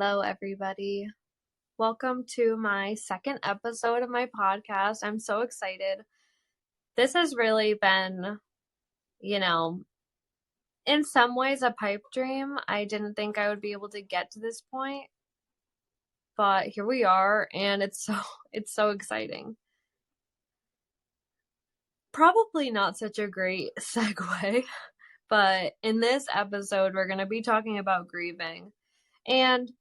Hello, everybody. Welcome to my second episode of my podcast. I'm so excited. This has really been, you know, in some ways a pipe dream. I didn't think I would be able to get to this point, but here we are, and it's so exciting. Probably not such a great segue, but in this episode, we're going to be talking about grieving. And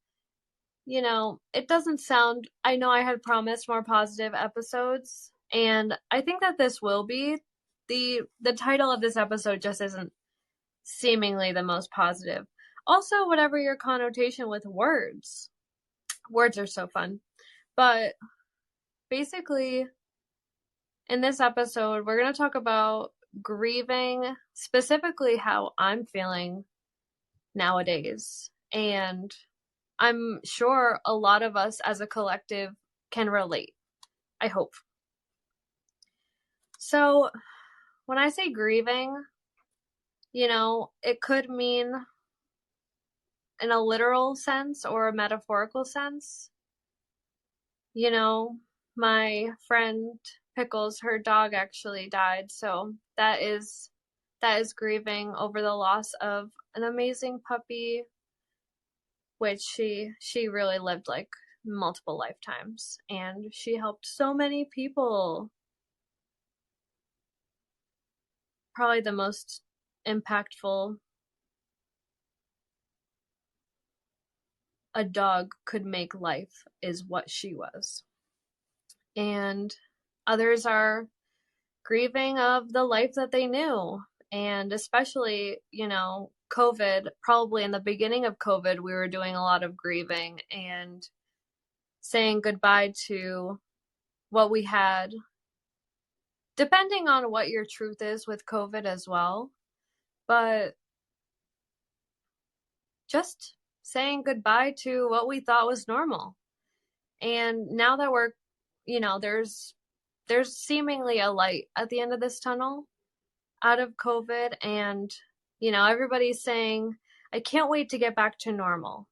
it doesn't sound, I know I had promised more positive episodes, and I think that this will be. The title of this episode just isn't seemingly the most positive. Also, whatever your connotation with words. Words are so fun. But basically, in this episode, we're going to talk about grieving, specifically how I'm feeling nowadays. And I'm sure a lot of us as a collective can relate. I hope. So, when I say grieving, it could mean in a literal sense or a metaphorical sense. My friend Pickles, her dog actually died, so that is grieving over the loss of an amazing puppy, which she really lived like multiple lifetimes, and she helped so many people. Probably the most impactful a dog could make life is what she was. And others are grieving of the life that they knew. And especially, COVID, probably in the beginning of COVID, we were doing a lot of grieving and saying goodbye to what we had, depending on what your truth is with COVID as well. But just saying goodbye to what we thought was normal. And now that we're, there's seemingly a light at the end of this tunnel out of COVID, and everybody's saying, I can't wait to get back to normal.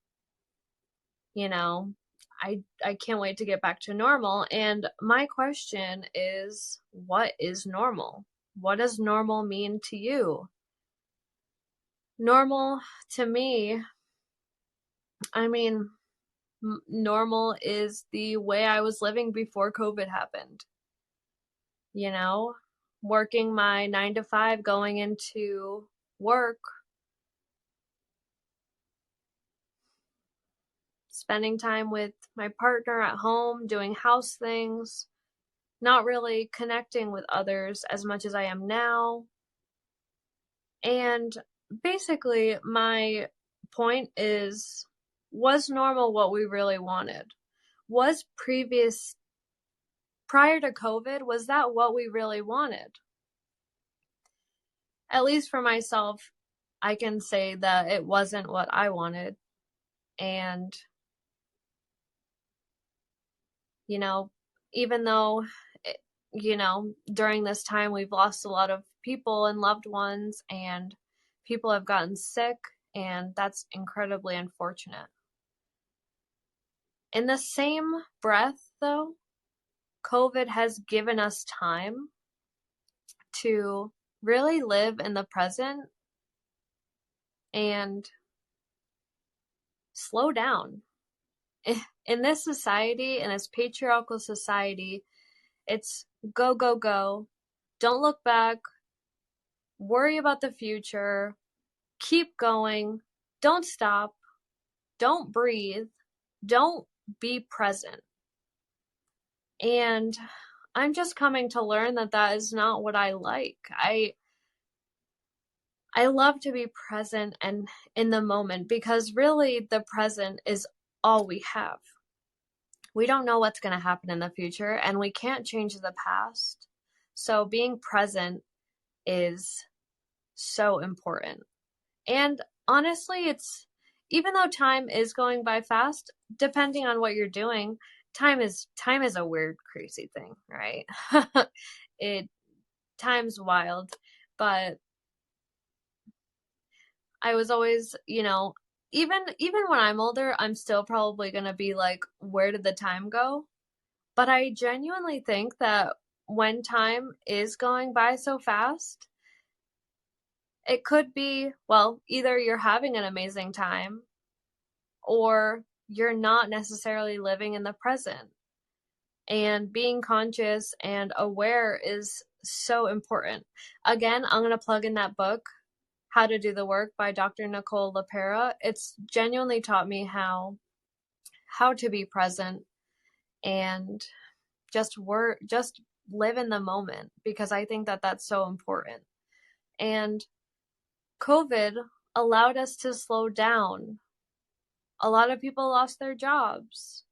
I can't wait to get back to normal. And my question is, what is normal? What does normal mean to you? Normal to me, I mean, normal is the way I was living before COVID happened. Working my 9 to 5, going into work, spending time with my partner at home, doing house things, not really connecting with others as much as I am now. And basically, my point is, was normal what we really wanted? Was prior to COVID, was that what we really wanted? At least for myself, I can say that it wasn't what I wanted. And, even though, during this time we've lost a lot of people and loved ones, and people have gotten sick, and that's incredibly unfortunate. In the same breath, though, COVID has given us time to really live in the present and slow down. In this society, in this patriarchal society, it's go, go, go. Don't look back. Worry about the future. Keep going. Don't stop. Don't breathe. Don't be present. And I'm just coming to learn that that is not what I like. I love to be present and in the moment, because really the present is all we have. We don't know what's going to happen in the future, and we can't change the past. So being present is so important. And honestly, even though time is going by fast, depending on what you're doing, time is a weird, crazy thing, right? Time's wild, but I was always, even when I'm older, I'm still probably gonna be like, where did the time go? But I genuinely think that when time is going by so fast, it could be, well, either you're having an amazing time or you're not necessarily living in the present. And being conscious and aware is so important. Again, I'm going to plug in that book, How to Do the Work by Dr. Nicole LaPera. It's genuinely taught me how to be present and just live in the moment, because I think that that's so important. And COVID allowed us to slow down. A lot of people lost their jobs.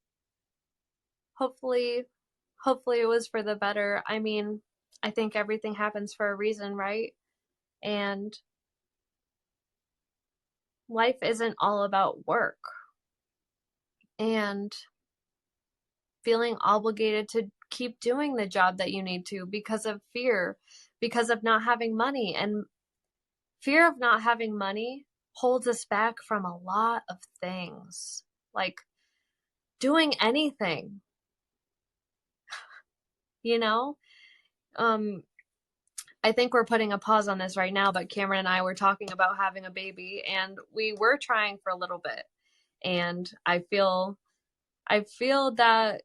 Hopefully, hopefully it was for the better. I mean, I think everything happens for a reason, right? And life isn't all about work and feeling obligated to keep doing the job that you need to because of fear, because of not having money. And fear of not having money holds us back from a lot of things, like doing anything, you know? Um, I think we're putting a pause on this right now, but Cameron and I were talking about having a baby, and we were trying for a little bit. And I feel that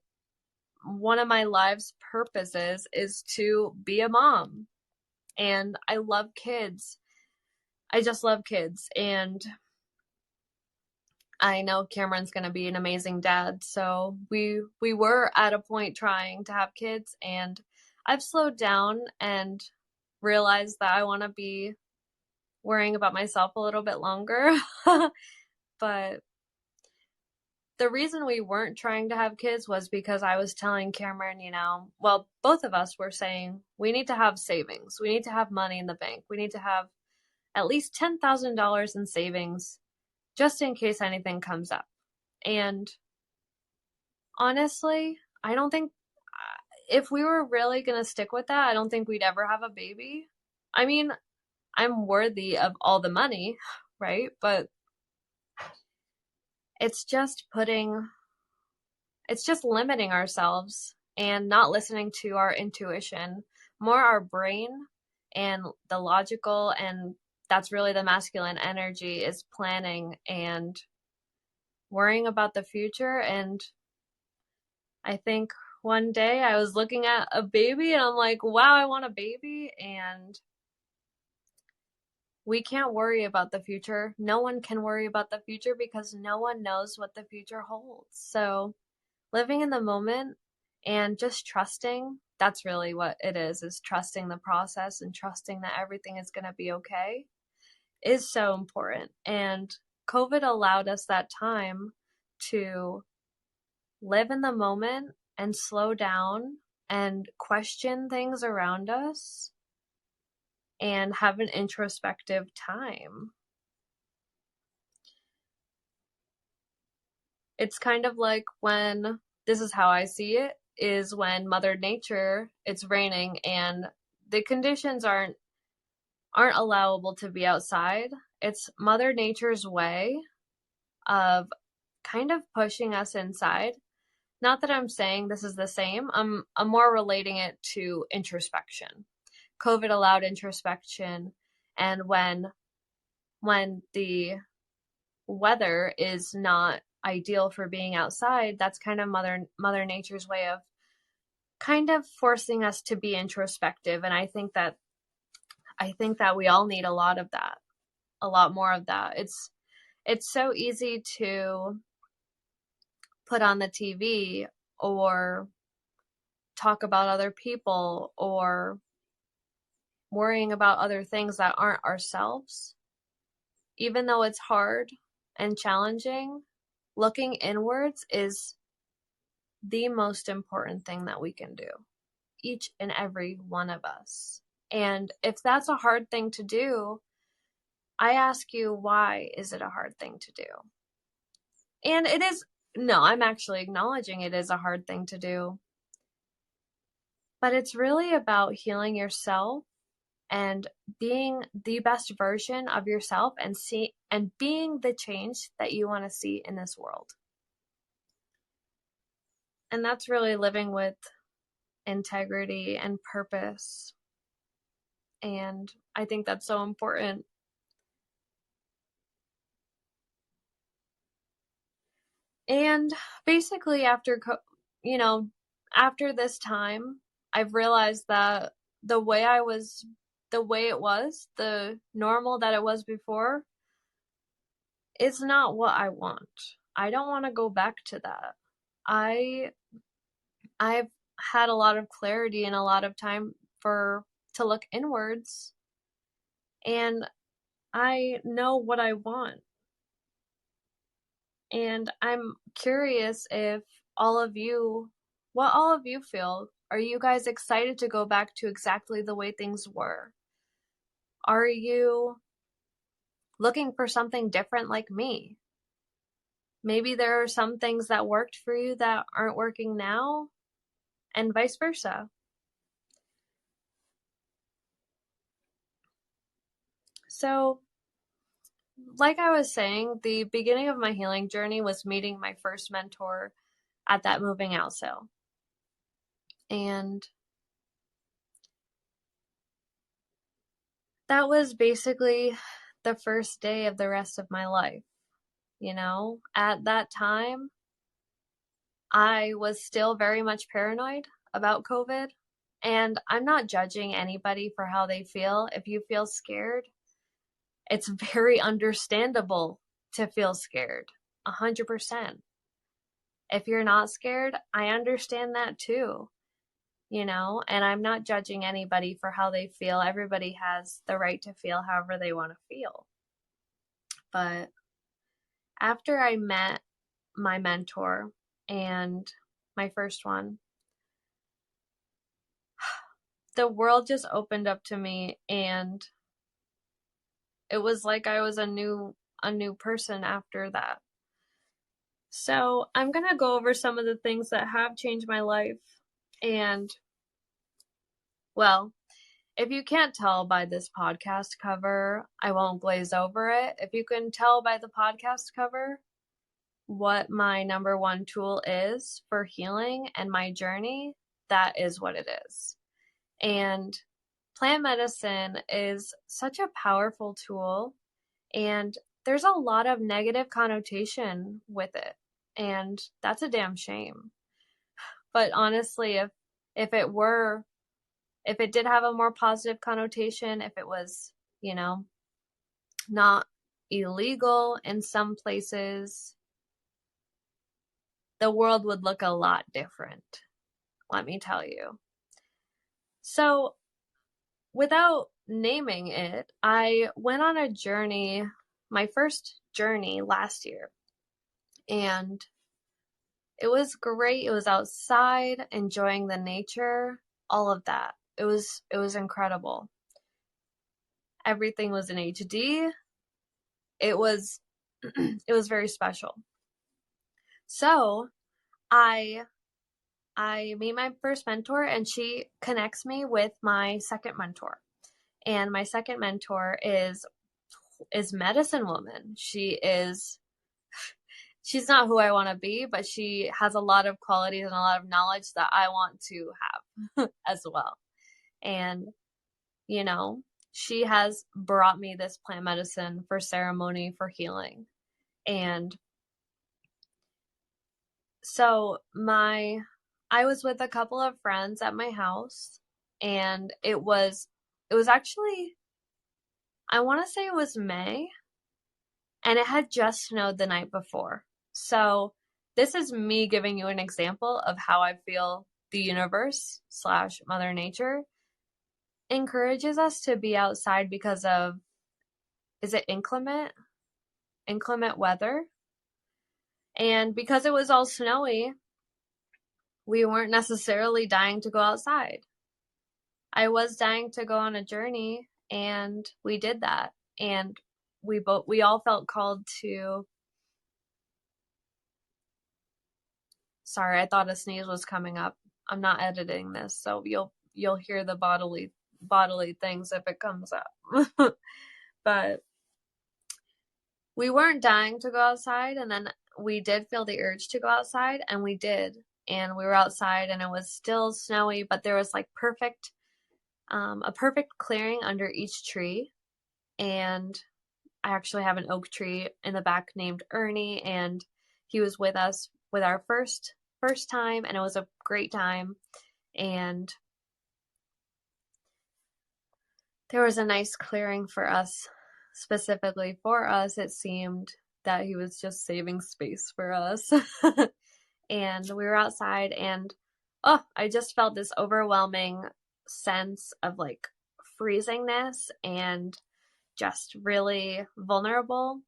one of my life's purposes is to be a mom. And I love kids. I just love kids. And I know Cameron's going to be an amazing dad. So we were at a point trying to have kids, and I've slowed down and realized that I want to be worrying about myself a little bit longer. But the reason we weren't trying to have kids was because I was telling Cameron, well, both of us were saying we need to have savings. We need to have money in the bank. We need to have at least $10,000 in savings just in case anything comes up. And honestly, I don't think if we were really going to stick with that, I don't think we'd ever have a baby. I mean, I'm worthy of all the money, right? But it's just limiting ourselves and not listening to our intuition, more our brain and the logical, and that's really the masculine energy, is planning and worrying about the future. And I think one day I was looking at a baby and I'm like, wow, I want a baby. And we can't worry about the future. No one can worry about the future because no one knows what the future holds. So living in the moment and just trusting, that's really what it is trusting the process and trusting that everything is going to be okay is so important. And COVID allowed us that time to live in the moment and slow down and question things around us and have an introspective time. It's kind of like when, this is how I see it, is when Mother Nature, it's raining and the conditions aren't allowable to be outside. It's Mother Nature's way of kind of pushing us inside. Not that I'm saying this is the same. I'm more relating it to introspection. COVID allowed introspection, and when the weather is not ideal for being outside, that's kind of mother nature's way of kind of forcing us to be introspective. And I think that we all need a lot of that, a lot more of that. It's so easy to put on the TV or talk about other people or worrying about other things that aren't ourselves. Even though it's hard and challenging, looking inwards is the most important thing that we can do, each and every one of us. And if that's a hard thing to do, I ask you, why is it a hard thing to do? And it is, no, I'm actually acknowledging it is a hard thing to do. But it's really about healing yourself and being the best version of yourself and being the change that you want to see in this world. And that's really living with integrity and purpose. And I think that's so important. And basically after this time, I've realized that the way it was, the normal that it was before, is not what I want. I don't want to go back to that. I've had a lot of clarity and a lot of time to look inwards, and I know what I want. And I'm curious if what all of you feel. Are you guys excited to go back to exactly the way things were? Are you looking for something different like me? Maybe there are some things that worked for you that aren't working now, and vice versa. So, like I was saying, the beginning of my healing journey was meeting my first mentor at that moving out sale. And that was basically the first day of the rest of my life. At that time, I was still very much paranoid about COVID. And I'm not judging anybody for how they feel. If you feel scared, it's very understandable to feel scared. 100%. If you're not scared, I understand that too. And I'm not judging anybody for how they feel. Everybody has the right to feel however they want to feel. But after I met my mentor, and my first one, the world just opened up to me, and it was like I was a new person after that. So I'm going to go over some of the things that have changed my life. And, well, if you can't tell by this podcast cover, I won't glaze over it. If you can tell by the podcast cover what my number one tool is for healing and my journey, that is what it is. And plant medicine is such a powerful tool, and there's a lot of negative connotation with it, and that's a damn shame. But honestly, if it did have a more positive connotation, if it was, not illegal in some places, the world would look a lot different, let me tell you. So, without naming it, I went on a journey, my first journey last year, and it was great. It was outside, enjoying the nature, all of that. It was incredible. Everything was in HD. It was it was very special. So, I meet my first mentor, and she connects me with my second mentor. And my second mentor is medicine woman. She's not who I want to be, but she has a lot of qualities and a lot of knowledge that I want to have as well. And, she has brought me this plant medicine for ceremony, for healing. And so I was with a couple of friends at my house, and it was actually, I want to say it was May, and it had just snowed the night before. So this is me giving you an example of how I feel the universe / Mother Nature encourages us to be outside because of, is it inclement weather? And because it was all snowy, we weren't necessarily dying to go outside. I was dying to go on a journey, and we did that. And we all felt called to, sorry, I thought a sneeze was coming up. I'm not editing this, so you'll hear the bodily bodily things if it comes up. But we weren't dying to go outside, and then we did feel the urge to go outside, and we did. And we were outside, and it was still snowy, but there was like a perfect clearing under each tree. And I actually have an oak tree in the back named Ernie, and he was with us with our first time, and it was a great time. And there was a nice clearing for us, specifically for us. It seemed that he was just saving space for us. And we were outside, and oh, I just felt this overwhelming sense of like freezingness and just really vulnerable.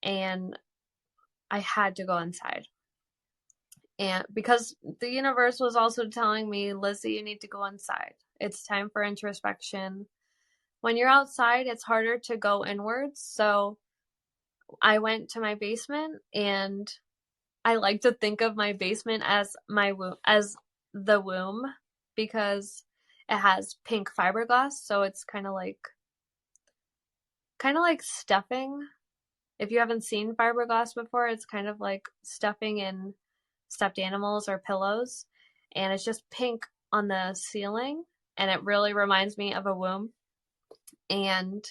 And I had to go inside. And because the universe was also telling me, Lizzie, you need to go inside. It's time for introspection. When you're outside, it's harder to go inwards. So I went to my basement, and I like to think of my basement as as the womb, because it has pink fiberglass, so it's kind of like stuffing. If you haven't seen fiberglass before, it's kind of like stuffing in stuffed animals or pillows, and it's just pink on the ceiling, and it really reminds me of a womb. And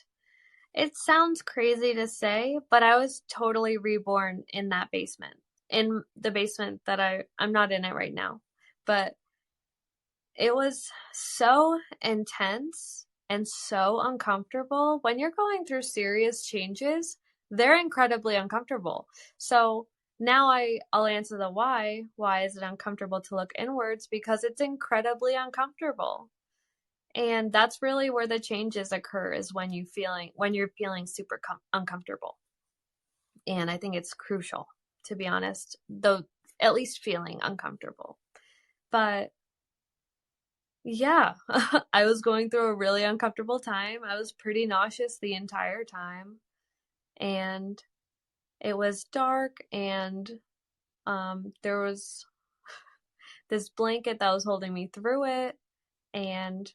it sounds crazy to say, but I was totally reborn in that basement. In the basement that I'm not in it right now. But it was so intense and so uncomfortable. When you're going through serious changes, they're incredibly uncomfortable. So now I'll answer the why. Why is it uncomfortable to look inwards? Because it's incredibly uncomfortable. And that's really where the changes occur, is when you're feeling super uncomfortable. And I think it's crucial, to be honest, though, at least feeling uncomfortable. But yeah, I was going through a really uncomfortable time. I was pretty nauseous the entire time, and it was dark, and there was this blanket that was holding me through it. And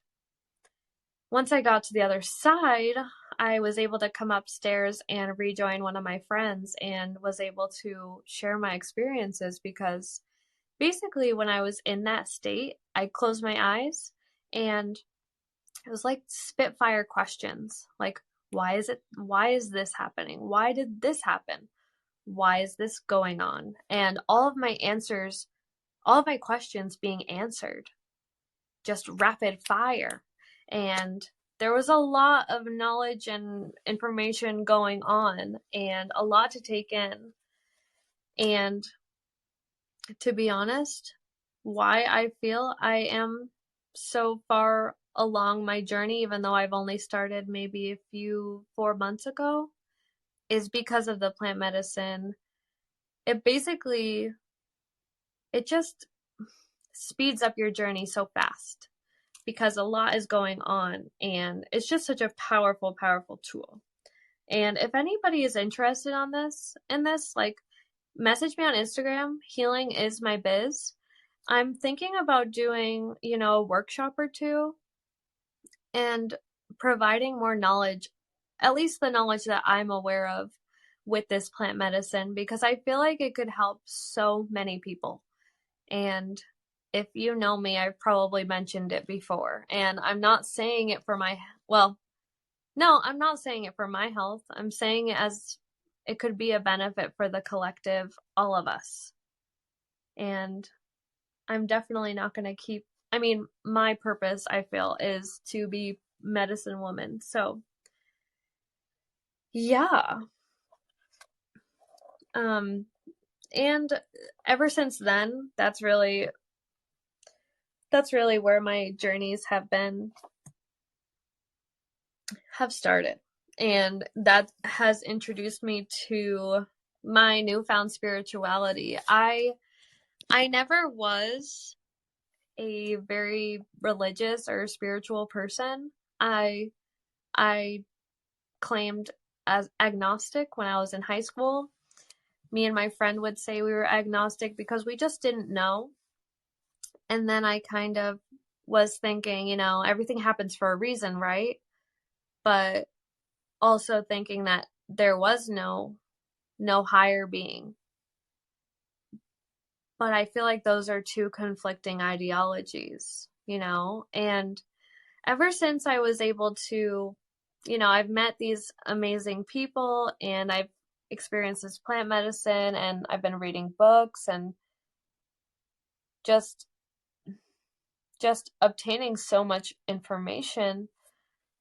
once I got to the other side, I was able to come upstairs and rejoin one of my friends, and was able to share my experiences, because basically when I was in that state, I closed my eyes, and it was like spitfire questions. Like, why is this happening? Why did this happen? Why is this going on? And all of my questions being answered, just rapid fire. And there was a lot of knowledge and information going on, and a lot to take in. And to be honest, why I feel I am so far along my journey, even though I've only started maybe 4 months ago, is because of the plant medicine. It basically, it just speeds up your journey so fast, because a lot is going on, and it's just such a powerful, powerful tool. And if anybody is interested in this, like, message me on Instagram. Healing is my biz. I'm thinking about doing, a workshop or two, and providing more knowledge, at least the knowledge that I'm aware of, with this plant medicine, because I feel like it could help so many people. And if you know me, I've probably mentioned it before. And I'm not saying it for I'm not saying it for my health. I'm saying it as it could be a benefit for the collective, all of us. And I'm definitely not going to my purpose, I feel, is to be medicine woman. So, yeah. And ever since then, that's really where my journeys have started. And that has introduced me to my newfound spirituality. I never was a very religious or spiritual person. I claimed as agnostic when I was in high school. Me and my friend would say we were agnostic because we just didn't know. And then I kind of was thinking, everything happens for a reason, right? But also thinking that there was no higher being. But I feel like those are two conflicting ideologies, and ever since I was able to, I've met these amazing people and I've experienced this plant medicine and I've been reading books and just obtaining so much information,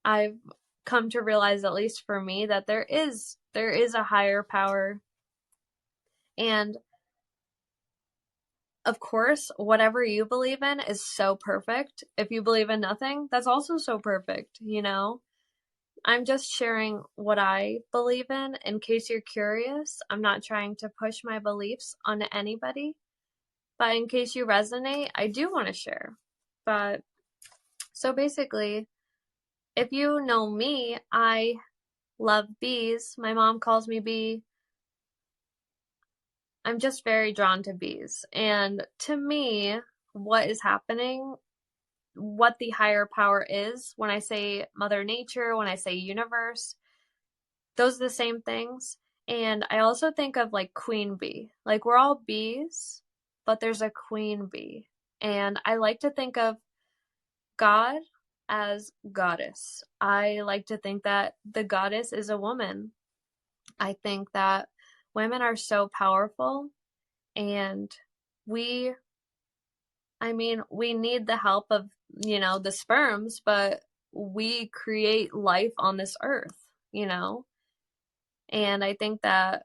I've come to realize, at least for me, that there is a higher power. And of course, whatever you believe in is so perfect. If you believe in nothing, that's also so perfect, I'm just sharing what I believe in case you're curious. I'm not trying to push my beliefs onto anybody, but in case you resonate, I do want to share. But so basically, if you know me, I love bees. My mom calls me Bee. I'm just very drawn to bees. And to me, what is happening, what the higher power is, when I say Mother Nature, when I say universe, those are the same things. And I also think of like queen bee. Like we're all bees, but there's a queen bee. And I like to think of God as goddess. I like to think that the goddess is a woman. I think that women are so powerful and we we need the help of, the sperms, but we create life on this earth, and I think that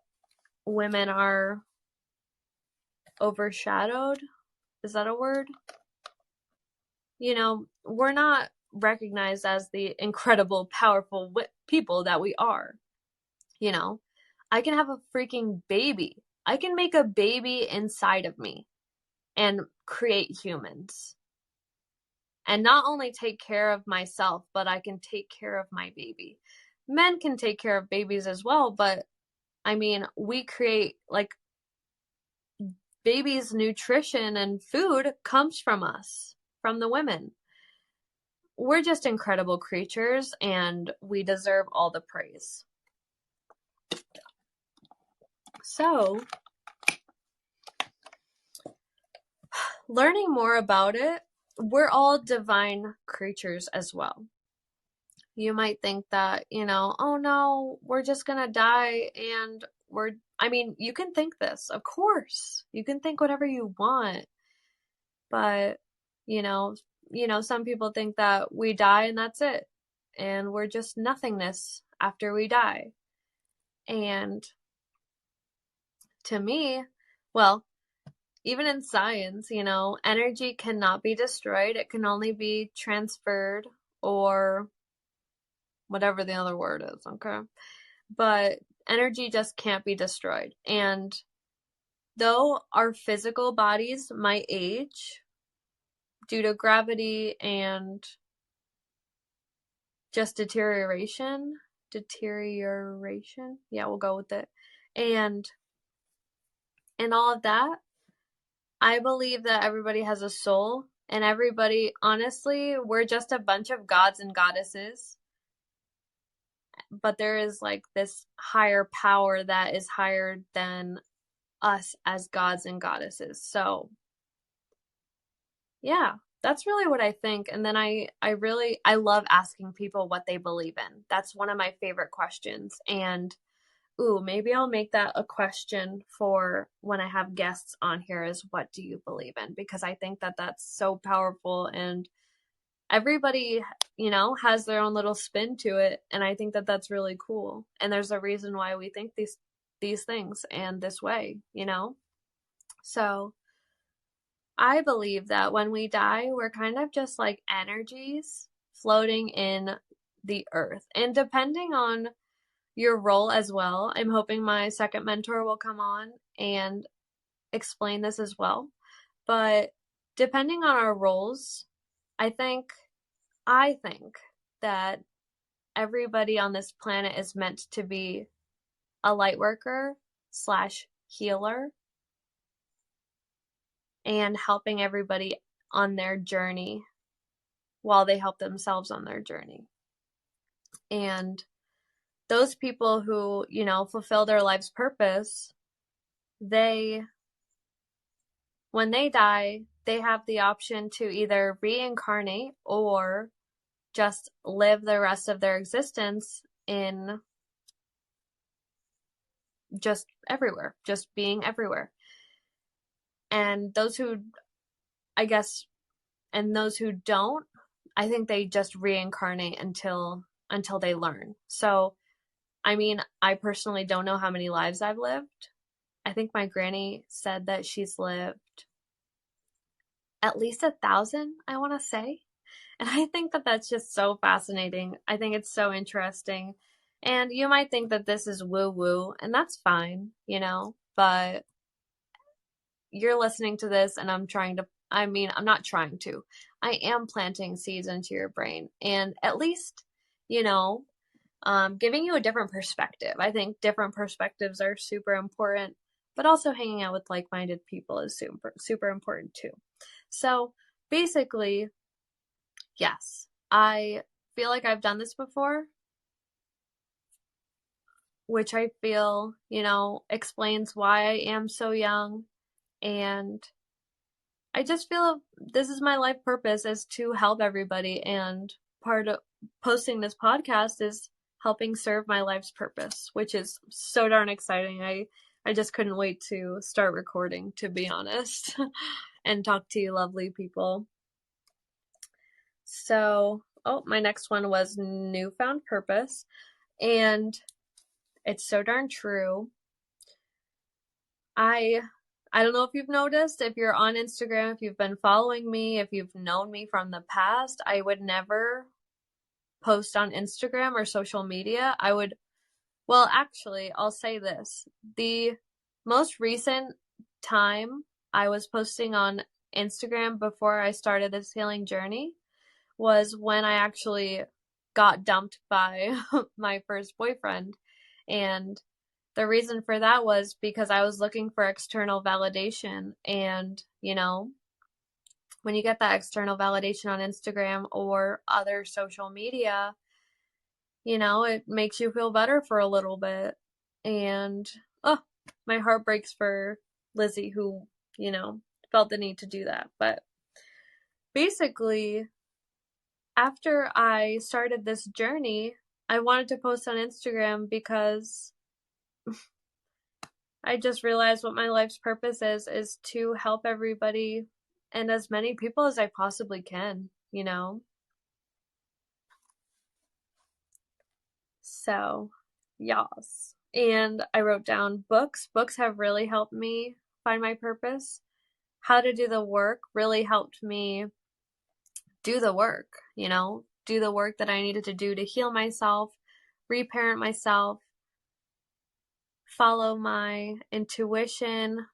women are overshadowed. Is that a word? We're not recognized as the incredible, powerful people that we are. I can have a freaking baby. I can make a baby inside of me and create humans. And not only take care of myself, but I can take care of my baby. Men can take care of babies as well, but we create, like, babies' nutrition and food comes from us, from the women. We're just incredible creatures and we deserve all the praise. So, learning more about it, we're all divine creatures as well. You might think that, oh no, we're just gonna die and you can think this, of course. You can think whatever you want. But, some people think that we die and that's it. And we're just nothingness after we die. And to me, well, even in science, energy cannot be destroyed. It can only be transferred or whatever the other word is, okay? But energy just can't be destroyed. And though our physical bodies might age due to gravity and just deterioration, yeah, we'll go with it, and all of that, I believe that everybody has a soul, and everybody, honestly, we're just a bunch of gods and goddesses, but there is like this higher power that is higher than us as gods and goddesses. So yeah, that's really what I think. And then I love asking people what they believe in. That's one of my favorite questions. And ooh, maybe I'll make that a question for when I have guests on here, is what do you believe in? Because I think that that's so powerful and everybody, has their own little spin to it. And I think that that's really cool. And there's a reason why we think these things and this way, So I believe that when we die, we're kind of just like energies floating in the earth. And depending on your role as well, I'm hoping my second mentor will come on and explain this as well. But depending on our roles, I think that everybody on this planet is meant to be a light worker / healer and helping everybody on their journey while they help themselves on their journey. And those people who, fulfill their life's purpose, when they die, they have the option to either reincarnate or just live the rest of their existence in just everywhere, just being everywhere. And those who don't, I think they just reincarnate until they learn. So, I personally don't know how many lives I've lived. I think my granny said that she's lived at least 1,000, I want to say. And I think that that's just so fascinating. I think it's so interesting. And you might think that this is woo-woo, and that's fine, but you're listening to this and I'm not trying to. I am planting seeds into your brain and at least, giving you a different perspective. I think different perspectives are super important, but also hanging out with like-minded people is super, super important too. So basically, yes, I feel like I've done this before, which I feel, explains why I am so young. And I just feel this is my life purpose, is to help everybody. And part of posting this podcast is helping serve my life's purpose, which is so darn exciting. I just couldn't wait to start recording, to be honest, and talk to you lovely people. So, my next one was newfound purpose. And it's so darn true. I don't know if you've noticed, if you're on Instagram, if you've been following me, if you've known me from the past, I would never post on Instagram or social media. Actually, I'll say this. The most recent time I was posting on Instagram before I started this healing journey was when I actually got dumped by my first boyfriend. And the reason for that was because I was looking for external validation. And, when you get that external validation on Instagram or other social media, it makes you feel better for a little bit. And, my heart breaks for Lizzie, who, felt the need to do that. But basically, after I started this journey, I wanted to post on Instagram because I just realized what my life's purpose is to help everybody and as many people as I possibly can, So, yes. And I wrote down books. Books have really helped me find my purpose. How to Do the Work really helped me do the work, do the work that I needed to do to heal myself, reparent myself, follow my intuition,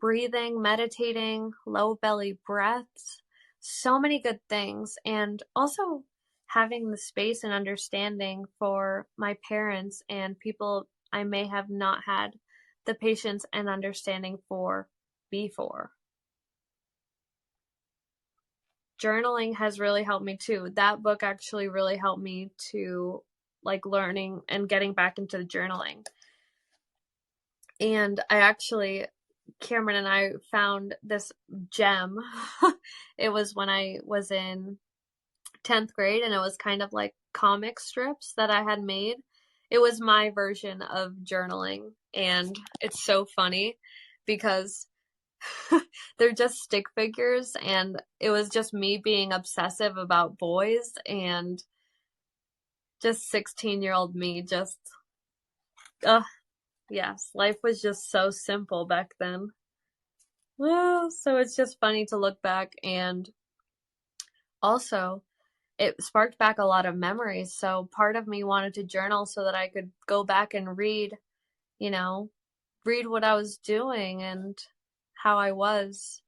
breathing, meditating, low belly breaths, so many good things. And also having the space and understanding for my parents and people I may have not had the patience and understanding for before. Journaling has really helped me too. That book actually really helped me to learning and getting back into journaling. And Cameron and I found this gem. It was when I was in 10th grade, and it was kind of like comic strips that I had made. It was my version of journaling, and it's so funny because they're just stick figures, and it was just me being obsessive about boys, and just 16-year-old me just, yes, life was just so simple back then. Well, so it's just funny to look back, and also it sparked back a lot of memories. So part of me wanted to journal so that I could go back and read what I was doing and how I was,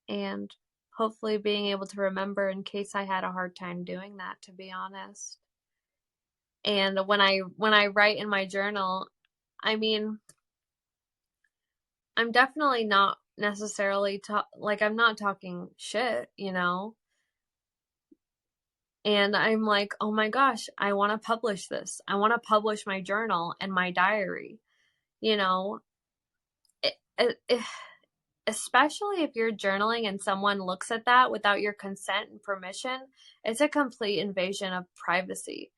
and hopefully being able to remember in case I had a hard time doing that, to be honest. And when I write in my journal, I'm definitely not necessarily I'm not talking shit, and I'm like, oh my gosh, I want to publish this. I want to publish my journal and my diary, you know, it, especially if you're journaling and someone looks at that without your consent and permission, it's a complete invasion of privacy.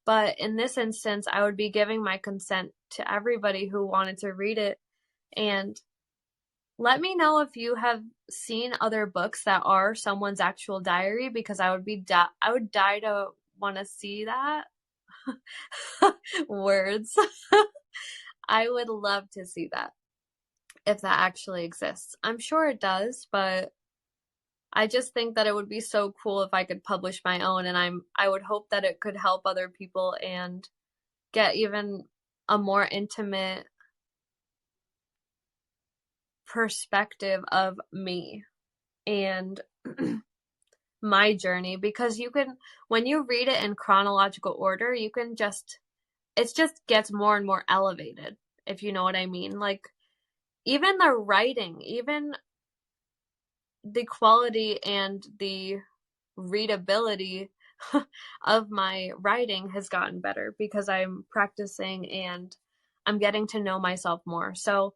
But in this instance, I would be giving my consent to everybody who wanted to read it. And let me know if you have seen other books that are someone's actual diary, because I would die to want to see that. Words. I would love to see that, if that actually exists. I'm sure it does, but I just think that it would be so cool if I could publish my own, and I would hope that it could help other people and get even a more intimate perspective of me and my journey, because you can, when you read it in chronological order, you can it just gets more and more elevated, if you know what I mean. Like, even the writing, even the quality and the readability of my writing has gotten better because I'm practicing and I'm getting to know myself more. So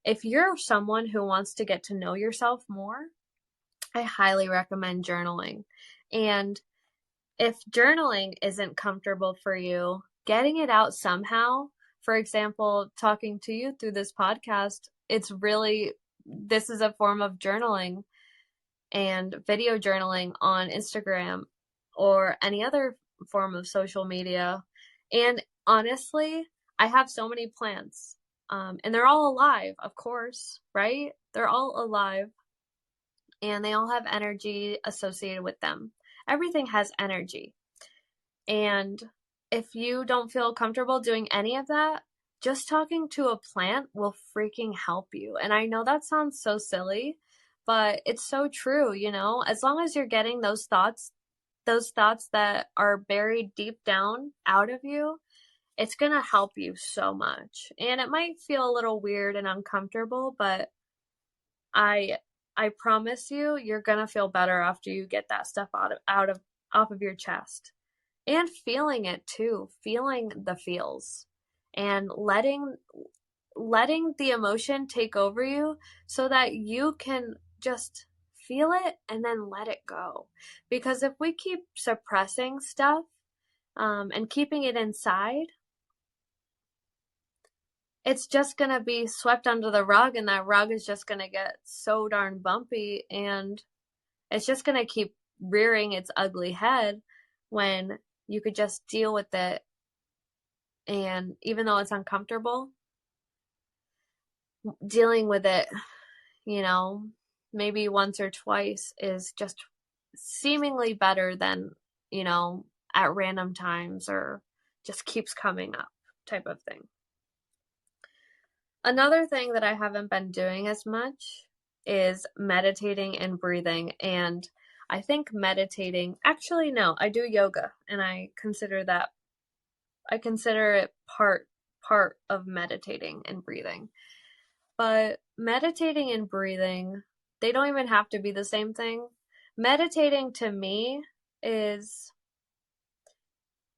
if you're someone who wants to get to know yourself more, I highly recommend journaling. And if journaling isn't comfortable for you, getting it out somehow, for example, talking to you through this podcast, this is a form of journaling, and video journaling on Instagram or any other form of social media. And honestly, I have so many plants, and they're all alive, of course, right? They're all alive, and they all have energy associated with them. Everything has energy. And if you don't feel comfortable doing any of that, just talking to a plant will freaking help you. And I know that sounds so silly, but it's so true, As long as you're getting those thoughts that are buried deep down out of you, it's going to help you so much. And it might feel a little weird and uncomfortable, but I I promise you, you're going to feel better after you get that stuff off of your chest. And feeling it too, feeling the feels, and letting the emotion take over you so that you can just feel it and then let it go. Because if we keep suppressing stuff, and keeping it inside, it's just gonna be swept under the rug, and that rug is just gonna get so darn bumpy, and it's just gonna keep rearing its ugly head when you could just deal with it. And even though it's uncomfortable, dealing with it, you know, maybe once or twice is just seemingly better than, at random times or just keeps coming up type of thing. Another thing that I haven't been doing as much is meditating and breathing. And I think meditating, actually, no, I do yoga, and I consider it part of meditating and breathing. But meditating and breathing, they don't even have to be the same thing. Meditating to me is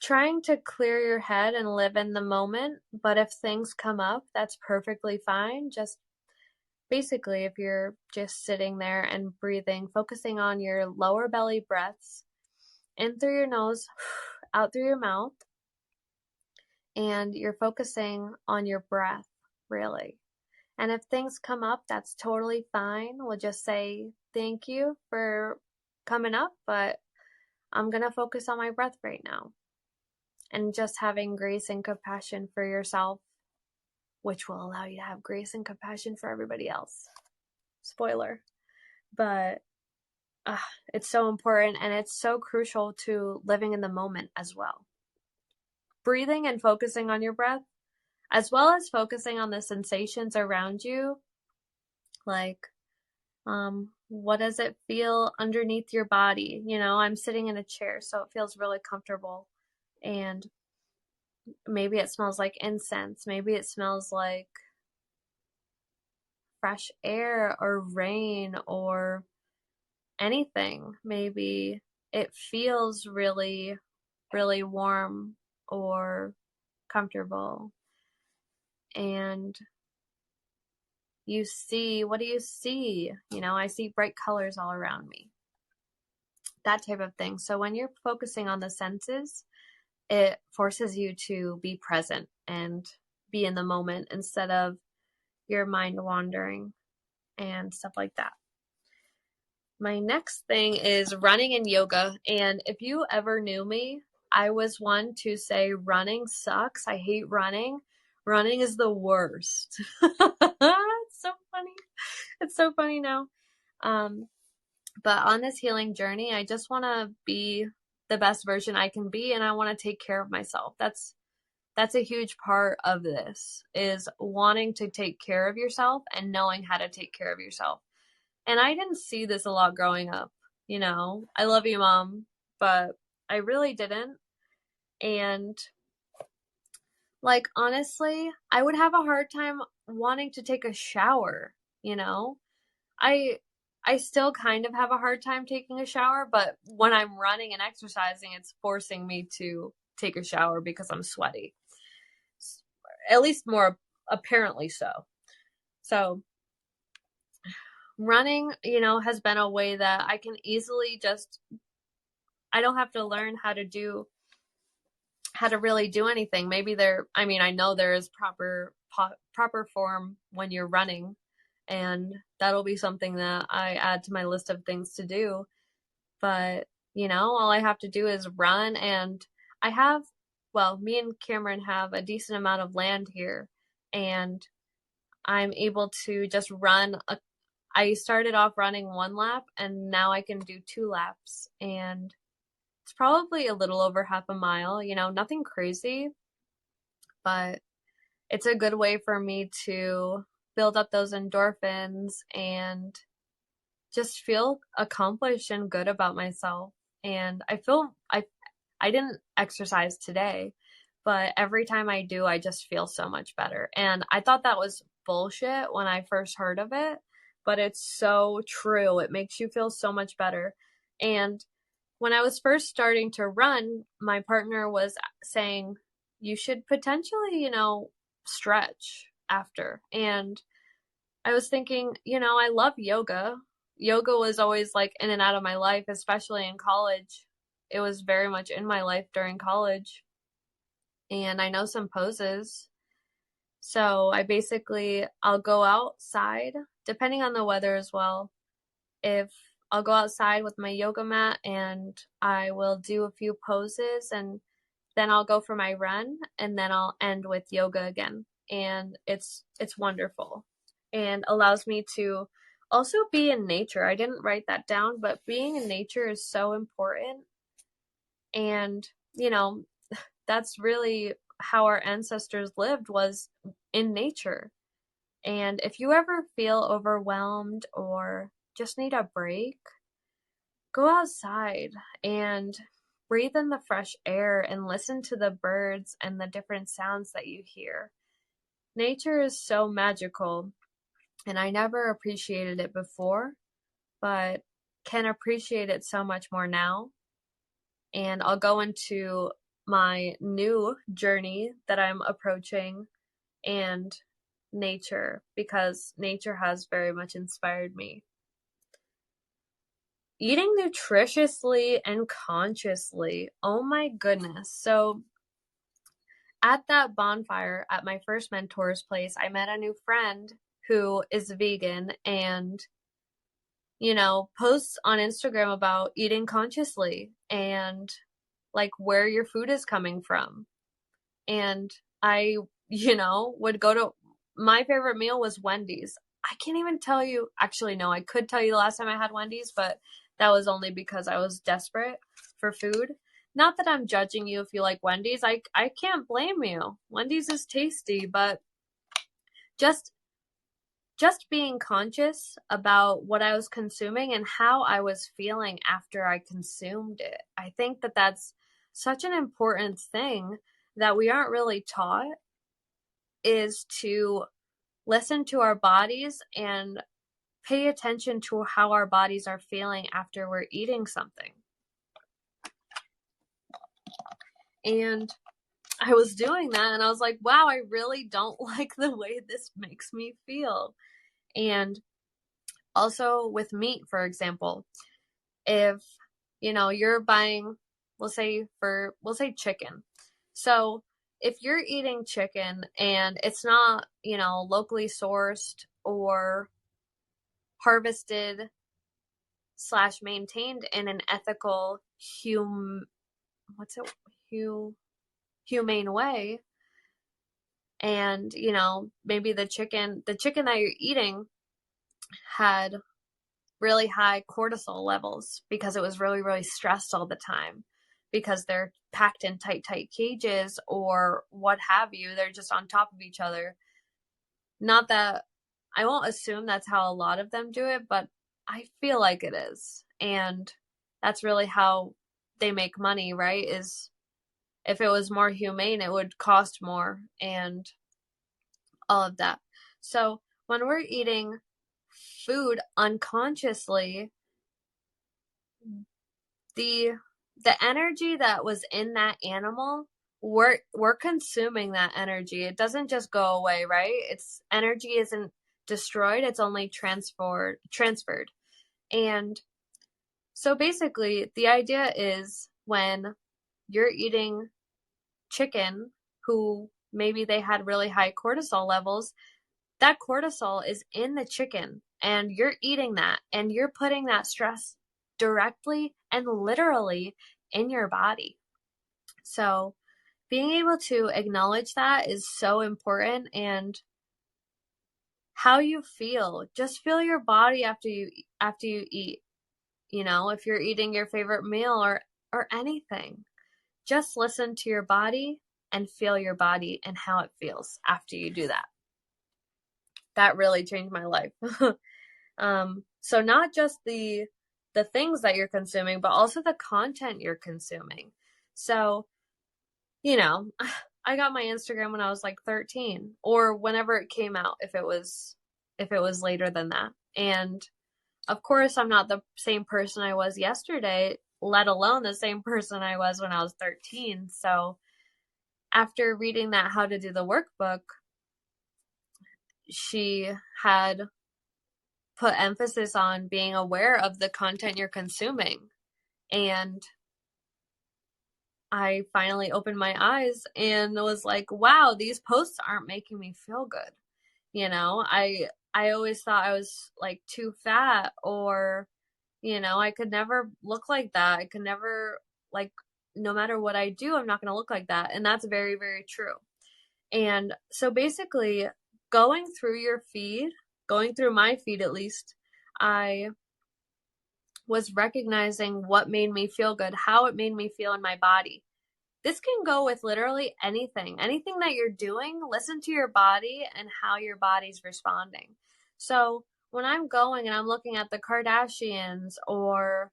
trying to clear your head and live in the moment. But if things come up, that's perfectly fine. Just basically, if you're just sitting there and breathing, focusing on your lower belly breaths, in through your nose, out through your mouth, and you're focusing on your breath, really. And if things come up, that's totally fine. We'll just say thank you for coming up, but I'm going to focus on my breath right now. And just having grace and compassion for yourself, which will allow you to have grace and compassion for everybody else. Spoiler. But it's so important, and it's so crucial to living in the moment as well. Breathing and focusing on your breath, as well as focusing on the sensations around you, like what does it feel underneath your body? I'm sitting in a chair, so it feels really comfortable, and maybe it smells like incense, maybe it smells like fresh air or rain or anything. Maybe it feels really, really warm or comfortable. And you see, what do you see? You know, I see bright colors all around me, that type of thing. So when you're focusing on the senses, it forces you to be present and be in the moment instead of your mind wandering and stuff like that. My next thing is running and yoga. And if you ever knew me, I was one to say running sucks. I hate running. Running is the worst. It's so funny. It's so funny now. But on this healing journey, I just want to be the best version I can be, and I want to take care of myself. That's a huge part of this, is wanting to take care of yourself and knowing how to take care of yourself. And I didn't see this a lot growing up. You know, I love you, Mom, but I really didn't. And like, honestly, I would have a hard time wanting to take a shower, you know? I I still kind of have a hard time taking a shower, but when I'm running and exercising, it's forcing me to take a shower because I'm sweaty. At least more apparently so. So running, you know, has been a way that I can easily just, I don't have to learn how to really do anything. Maybe I mean, I know there is proper form when you're running, and that'll be something that I add to my list of things to do. But, you know, all I have to do is run, and me and Cameron have a decent amount of land here, and I'm able to just run. I started off running 1 lap, and now I can do 2 laps, and it's probably a little over half a mile, you know, nothing crazy, but it's a good way for me to build up those endorphins and just feel accomplished and good about myself. And I didn't exercise today, but every time I do, I just feel so much better. And I thought that was bullshit when I first heard of it, but it's so true. It makes you feel so much better. And when I was first starting to run, my partner was saying, you should potentially, you know, stretch after. And I was thinking, you know, I love yoga. Yoga was always like in and out of my life, especially in college. It was very much in my life during college. And I know some poses. So I'll go outside, depending on the weather as well. If I'll go outside with my yoga mat and I will do a few poses, and then I'll go for my run, and then I'll end with yoga again. And it's wonderful and allows me to also be in nature. I didn't write that down, but being in nature is so important. And, you know, that's really how our ancestors lived, was in nature. And if you ever feel overwhelmed or just need a break, go outside and breathe in the fresh air and listen to the birds and the different sounds that you hear. Nature is so magical, and I never appreciated it before, but can appreciate it so much more now. And I'll go into my new journey that I'm approaching and nature, because nature has very much inspired me. Eating nutritiously and consciously. Oh my goodness. So at that bonfire at my first mentor's place, I met a new friend who is vegan and, you know, posts on Instagram about eating consciously and like where your food is coming from. And I, you know, would go to, my favorite meal was Wendy's. I can't even tell you, actually, no, I could tell you the last time I had Wendy's, but that was only because I was desperate for food. Not that I'm judging you if you like Wendy's. I can't blame you. Wendy's is tasty, but just being conscious about what I was consuming and how I was feeling after I consumed it. I think that that's such an important thing that we aren't really taught, is to listen to our bodies and pay attention to how our bodies are feeling after we're eating something. And I was doing that and I was like, wow, I really don't like the way this makes me feel. And also with meat, for example, if, you're buying, we'll say chicken. So if you're eating chicken and it's not, locally sourced or harvested / maintained in an ethical, humane way, and maybe the chicken that you're eating had really high cortisol levels because it was really, really stressed all the time, because they're packed in tight cages or what have you. They're just on top of each other. Not that I won't assume that's how a lot of them do it, but I feel like it is. And that's really how they make money, right? Is if it was more humane, it would cost more and all of that. So when we're eating food unconsciously, the energy that was in that animal, we're consuming that energy. It doesn't just go away, right? It's energy isn't destroyed, it's only transferred. And so basically the idea is, when you're eating chicken who maybe they had really high cortisol levels, that cortisol is in the chicken and you're eating that and you're putting that stress directly and literally in your body. So being able to acknowledge that is so important. And how you feel, just feel your body after you eat. If you're eating your favorite meal or anything, just listen to your body and feel your body and how it feels after you do that. That really changed my life. So not just the things that you're consuming, but also the content you're consuming. So, I got my Instagram when I was like 13, or whenever it came out, if it was later than that. And of course, I'm not the same person I was yesterday, let alone the same person I was when I was 13. So after reading that How to Do the Workbook, she had put emphasis on being aware of the content you're consuming. And I finally opened my eyes and was like, wow, these posts aren't making me feel good. I always thought I was like too fat, or, I could never look like that. I could never, like, no matter what I do, I'm not going to look like that. And that's very, very true. And so basically, going through my feed at least, I was recognizing what made me feel good, how it made me feel in my body. This can go with literally anything that you're doing. Listen to your body and how your body's responding. So when I'm going and I'm looking at the Kardashians or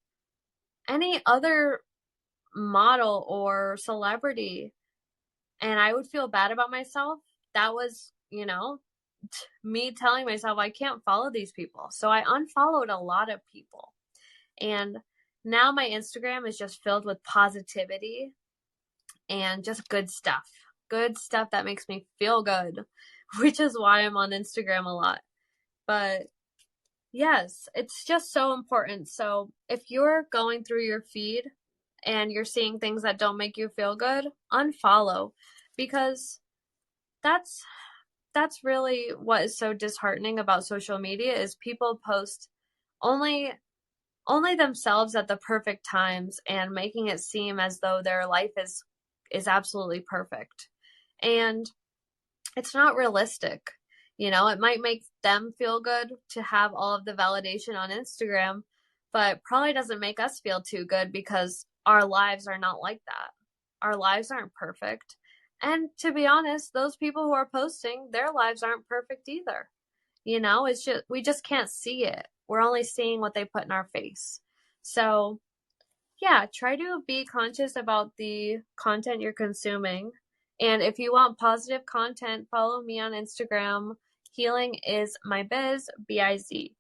any other model or celebrity, and I would feel bad about myself, that was, me telling myself I can't follow these people. So I unfollowed a lot of people. And now my Instagram is just filled with positivity and just good stuff that makes me feel good, which is why I'm on Instagram a lot. But yes, it's just so important. So if you're going through your feed and you're seeing things that don't make you feel good, unfollow, because that's really what is so disheartening about social media, is people post only themselves at the perfect times and making it seem as though their life is absolutely perfect. And it's not realistic. It might make them feel good to have all of the validation on Instagram, but probably doesn't make us feel too good, because our lives are not like that. Our lives aren't perfect. And to be honest, those people who are posting, their lives aren't perfect either. It's just, we just can't see it. We're only seeing what they put in our face. So yeah, try to be conscious about the content you're consuming. And if you want positive content, follow me on Instagram. Healing is my biz, B-I-Z.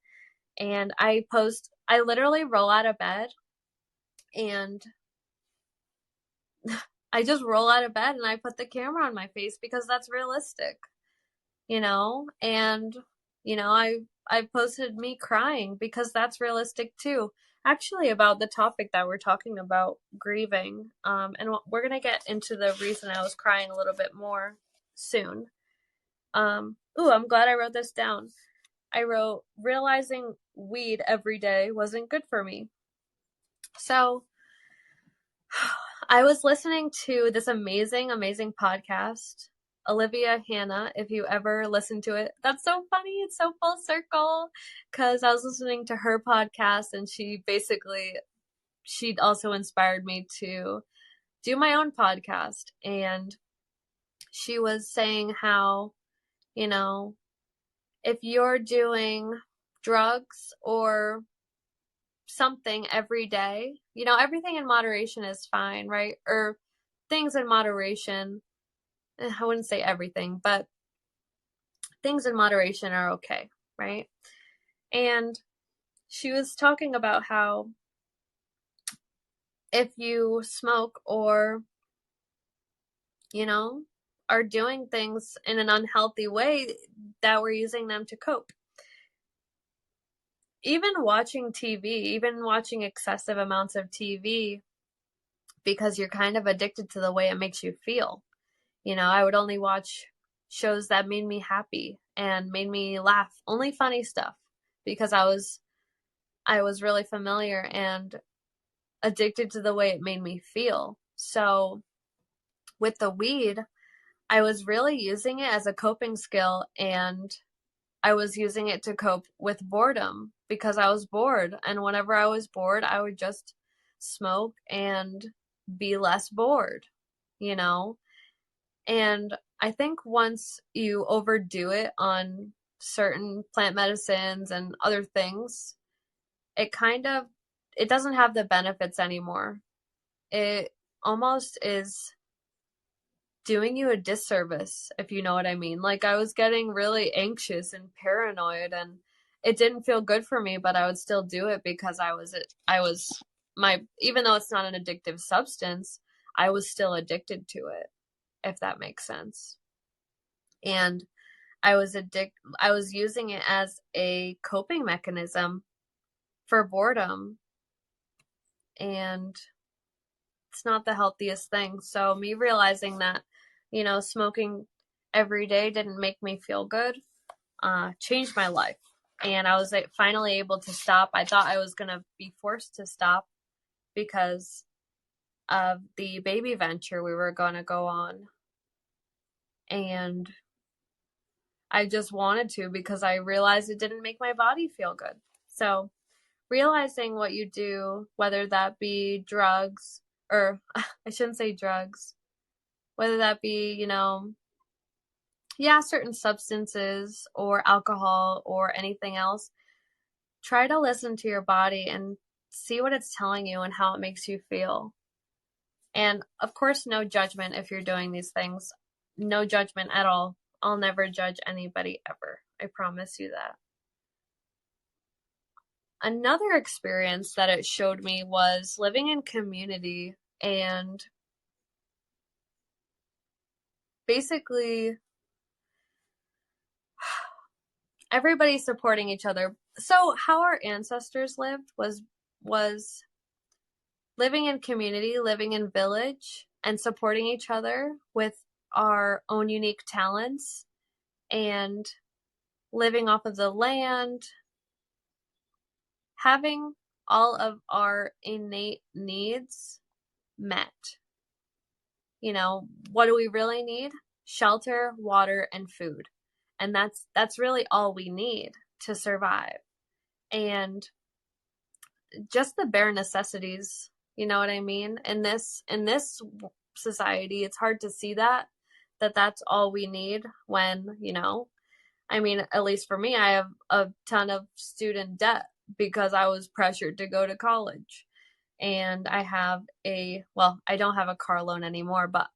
And I literally roll out of bed and I just roll out of bed and I put the camera on my face because that's realistic, and I posted me crying because that's realistic too. Actually, about the topic that we're talking about, grieving, and we're gonna get into the reason I was crying a little bit more soon. I'm glad I wrote this down. I wrote, realizing weed every day wasn't good for me. So I was listening to this amazing, amazing podcast, Olivia Hanna, if you ever listen to it. That's so funny. It's so full circle because I was listening to her podcast and she also inspired me to do my own podcast. And she was saying how, if you're doing drugs or something every day, everything in moderation is fine, right? Or things in moderation. I wouldn't say everything, but things in moderation are okay, right? And she was talking about how if you smoke or, are doing things in an unhealthy way, that we're using them to cope. Even watching TV, even watching excessive amounts of TV, because you're kind of addicted to the way it makes you feel. I would only watch shows that made me happy and made me laugh, only funny stuff, because I was really familiar and addicted to the way it made me feel. So with the weed, I was really using it as a coping skill, and I was using it to cope with boredom because I was bored. And whenever I was bored, I would just smoke and be less bored, you know? And I think once you overdo it on certain plant medicines and other things, it doesn't have the benefits anymore. It almost is doing you a disservice, if you know what I mean. Like, I was getting really anxious and paranoid, and it didn't feel good for me, but I would still do it because even though it's not an addictive substance, I was still addicted to it, if that makes sense. And I was using it as a coping mechanism for boredom, and it's not the healthiest thing. So me realizing that, smoking every day didn't make me feel good, changed my life. And I was finally able to stop. I thought I was going to be forced to stop because of the baby venture we were going to go on. And I just wanted to because I realized it didn't make my body feel good. So realizing what you do, whether that be drugs, or I shouldn't say drugs, whether that be, certain substances or alcohol or anything else, try to listen to your body and see what it's telling you and how it makes you feel. And of course, no judgment if you're doing these things. No judgment at all. I'll never judge anybody ever. I promise you that. Another experience that it showed me was living in community and basically everybody supporting each other. So how our ancestors lived was living in community, living in village, and supporting each other with our own unique talents and living off of the land, having all of our innate needs met. What do we really need? Shelter, water, and food. And that's really all we need to survive. And just the bare necessities, you know what I mean? In this society, it's hard to see that's all we need when, at least for me, I have a ton of student debt because I was pressured to go to college. And I don't have a car loan anymore, but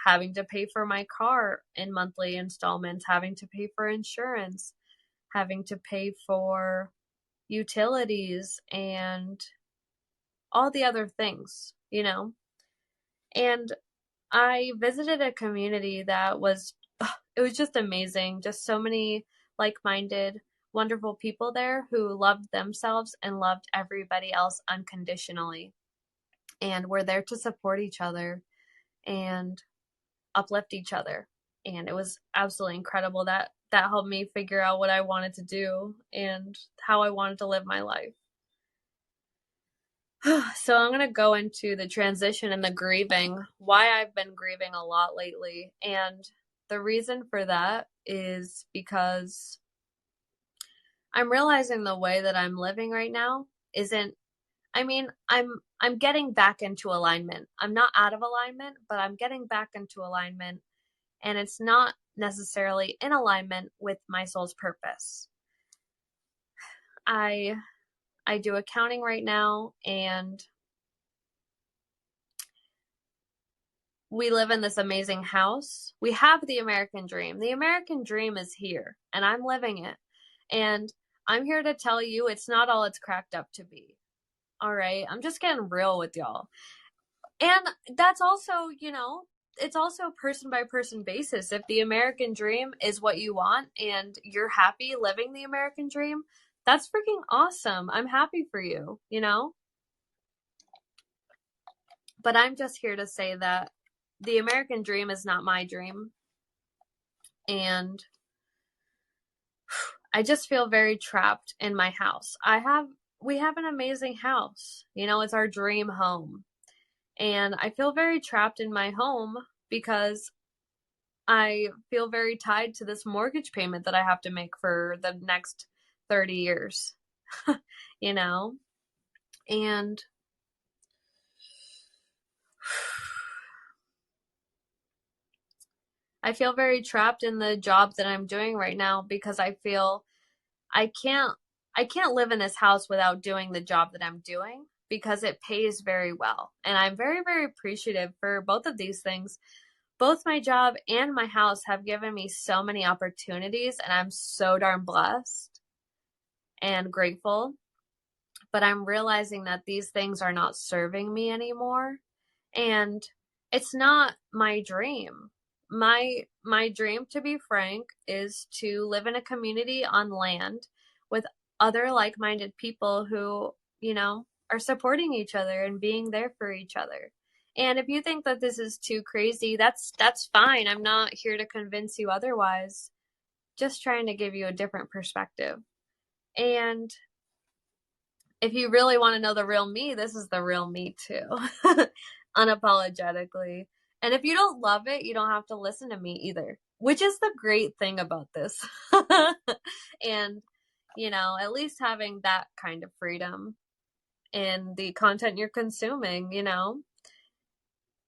having to pay for my car in monthly installments, having to pay for insurance, having to pay for utilities and all the other things. And I visited a community that it was just amazing. Just so many like-minded, wonderful people there who loved themselves and loved everybody else unconditionally. And were there to support each other and uplift each other. And it was absolutely incredible. That helped me figure out what I wanted to do and how I wanted to live my life. So I'm going to go into the transition and the grieving, why I've been grieving a lot lately. And the reason for that is because I'm realizing the way that I'm living right now isn't, I'm getting back into alignment. I'm not out of alignment, but I'm getting back into alignment, and it's not necessarily in alignment with my soul's purpose. I do accounting right now, and we live in this amazing house. We have the American dream. The American dream is here, and I'm living it. And I'm here to tell you it's not all it's cracked up to be. All right? I'm just getting real with y'all. And that's also, it's also person by person basis. If the American dream is what you want and you're happy living the American dream, that's freaking awesome. I'm happy for you. But I'm just here to say that the American dream is not my dream. And I just feel very trapped in my house. We have an amazing house. It's our dream home. And I feel very trapped in my home because I feel very tied to this mortgage payment that I have to make for the next 30 years, and I feel very trapped in the job that I'm doing right now because I feel I can't live in this house without doing the job that I'm doing because it pays very well. And I'm very, very appreciative for both of these things. Both my job and my house have given me so many opportunities, and I'm so darn blessed and grateful. But I'm realizing that these things are not serving me anymore. And it's not my dream. My dream, to be frank, is to live in a community on land with other like-minded people who, are supporting each other and being there for each other. And if you think that this is too crazy, that's fine. I'm not here to convince you otherwise. Just trying to give you a different perspective. And if you really want to know the real me, this is the real me too. Unapologetically. And if you don't love it, you don't have to listen to me either, which is the great thing about this. And, at least having that kind of freedom in the content you're consuming,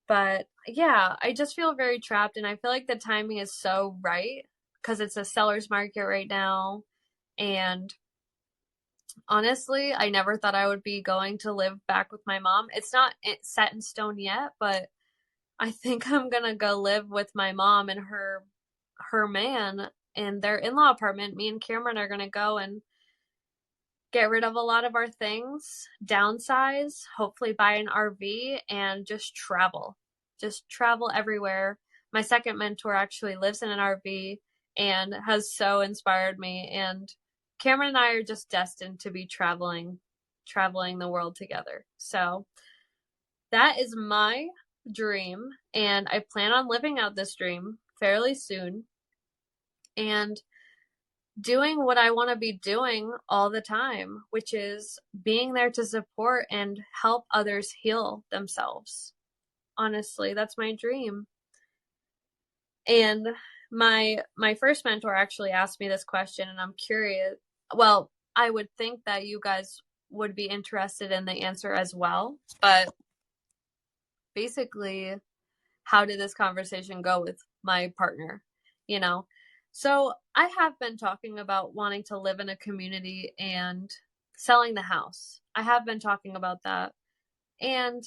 But yeah, I just feel very trapped, and I feel like the timing is so right because it's a seller's market right now. And honestly, I never thought I would be going to live back with my mom. It's not set in stone yet, but I think I'm gonna go live with my mom and her man in their in-law apartment. Me and Cameron are gonna go and get rid of a lot of our things, downsize, hopefully buy an RV, and just travel. Just travel everywhere. My second mentor actually lives in an RV and has so inspired me. And Cameron and I are just destined to be traveling the world together. So that is my dream, and I plan on living out this dream fairly soon and doing what I want to be doing all the time, which is being there to support and help others heal themselves. Honestly, that's my dream. And my first mentor actually asked me this question, and I'm curious. Well, I would think that you guys would be interested in the answer as well, but basically, how did this conversation go with my partner? So I have been talking about wanting to live in a community and selling the house. I have been talking about that. And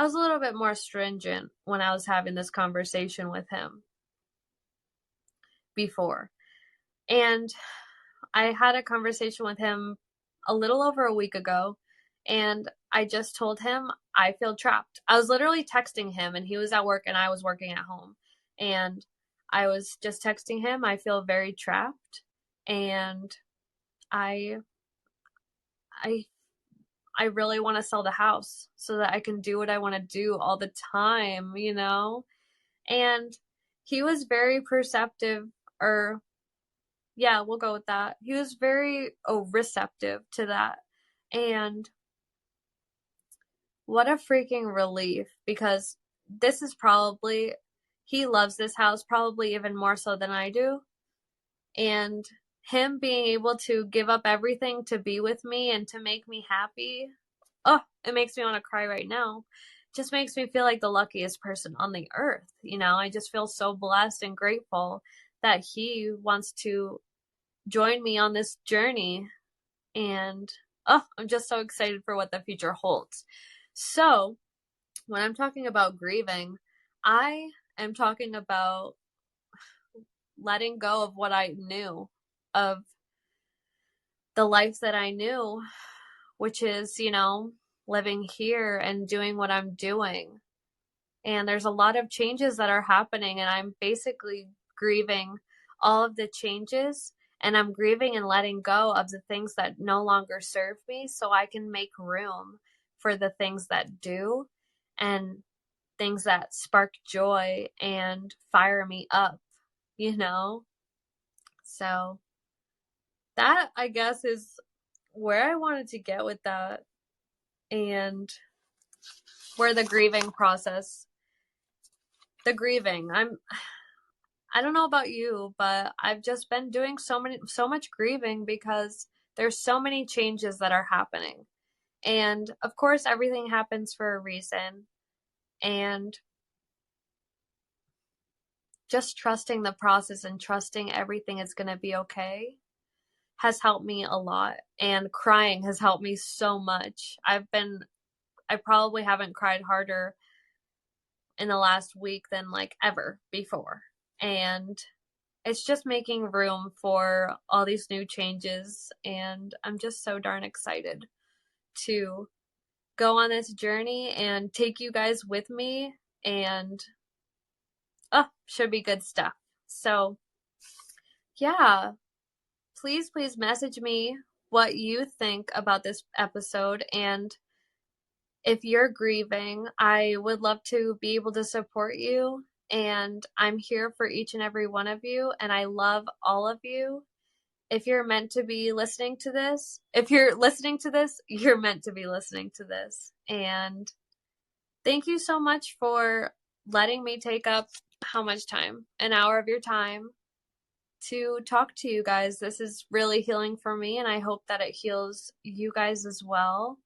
I was a little bit more stringent when I was having this conversation with him before. And I had a conversation with him a little over a week ago, and I just told him I feel trapped. I was literally texting him, and he was at work and I was working at home. And I was just texting him, I feel very trapped, and I I I really want to sell the house so that I can do what I want to do all the time, you know? And he was very perceptive, or yeah, we'll go with that. He was very receptive to that. And what a freaking relief, because this is probably, he loves this house probably even more so than I do. And him being able to give up everything to be with me and to make me happy, oh, it makes me want to cry right now. Just makes me feel like the luckiest person on the earth. You know, I just feel so blessed and grateful that he wants to join me on this journey. And oh, I'm just so excited for what the future holds. So, when I'm talking about grieving, I am talking about letting go of what I knew, of the life that I knew, which is, you know, living here and doing what I'm doing. And there's a lot of changes that are happening, and I'm basically grieving all of the changes, and I'm grieving and letting go of the things that no longer serve me so I can make room for the things that do, and things that spark joy and fire me up, you know? So that, I guess, is where I wanted to get with that, and where the grieving process, the grieving, I don't know about you, but I've just been doing so much grieving because there's so many changes that are happening. And of course, everything happens for a reason. And just trusting the process and trusting everything is going to be okay has helped me a lot. And crying has helped me so much. I probably haven't cried harder in the last week than like ever before. And it's just making room for all these new changes. And I'm just so darn excited to go on this journey and take you guys with me. And oh, should be good stuff. So, yeah, please message me what you think about this episode. And if you're grieving, I would love to be able to support you. And I'm here for each and every one of you. And I love all of you. If you're meant to be listening to this, if you're listening to this, you're meant to be listening to this. And thank you so much for letting me take up how much time? An hour of your time to talk to you guys. This is really healing for me, and I hope that it heals you guys as well.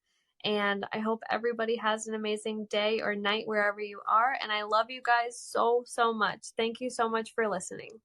And I hope everybody has an amazing day or night wherever you are. And I love you guys so much. Thank you so much for listening.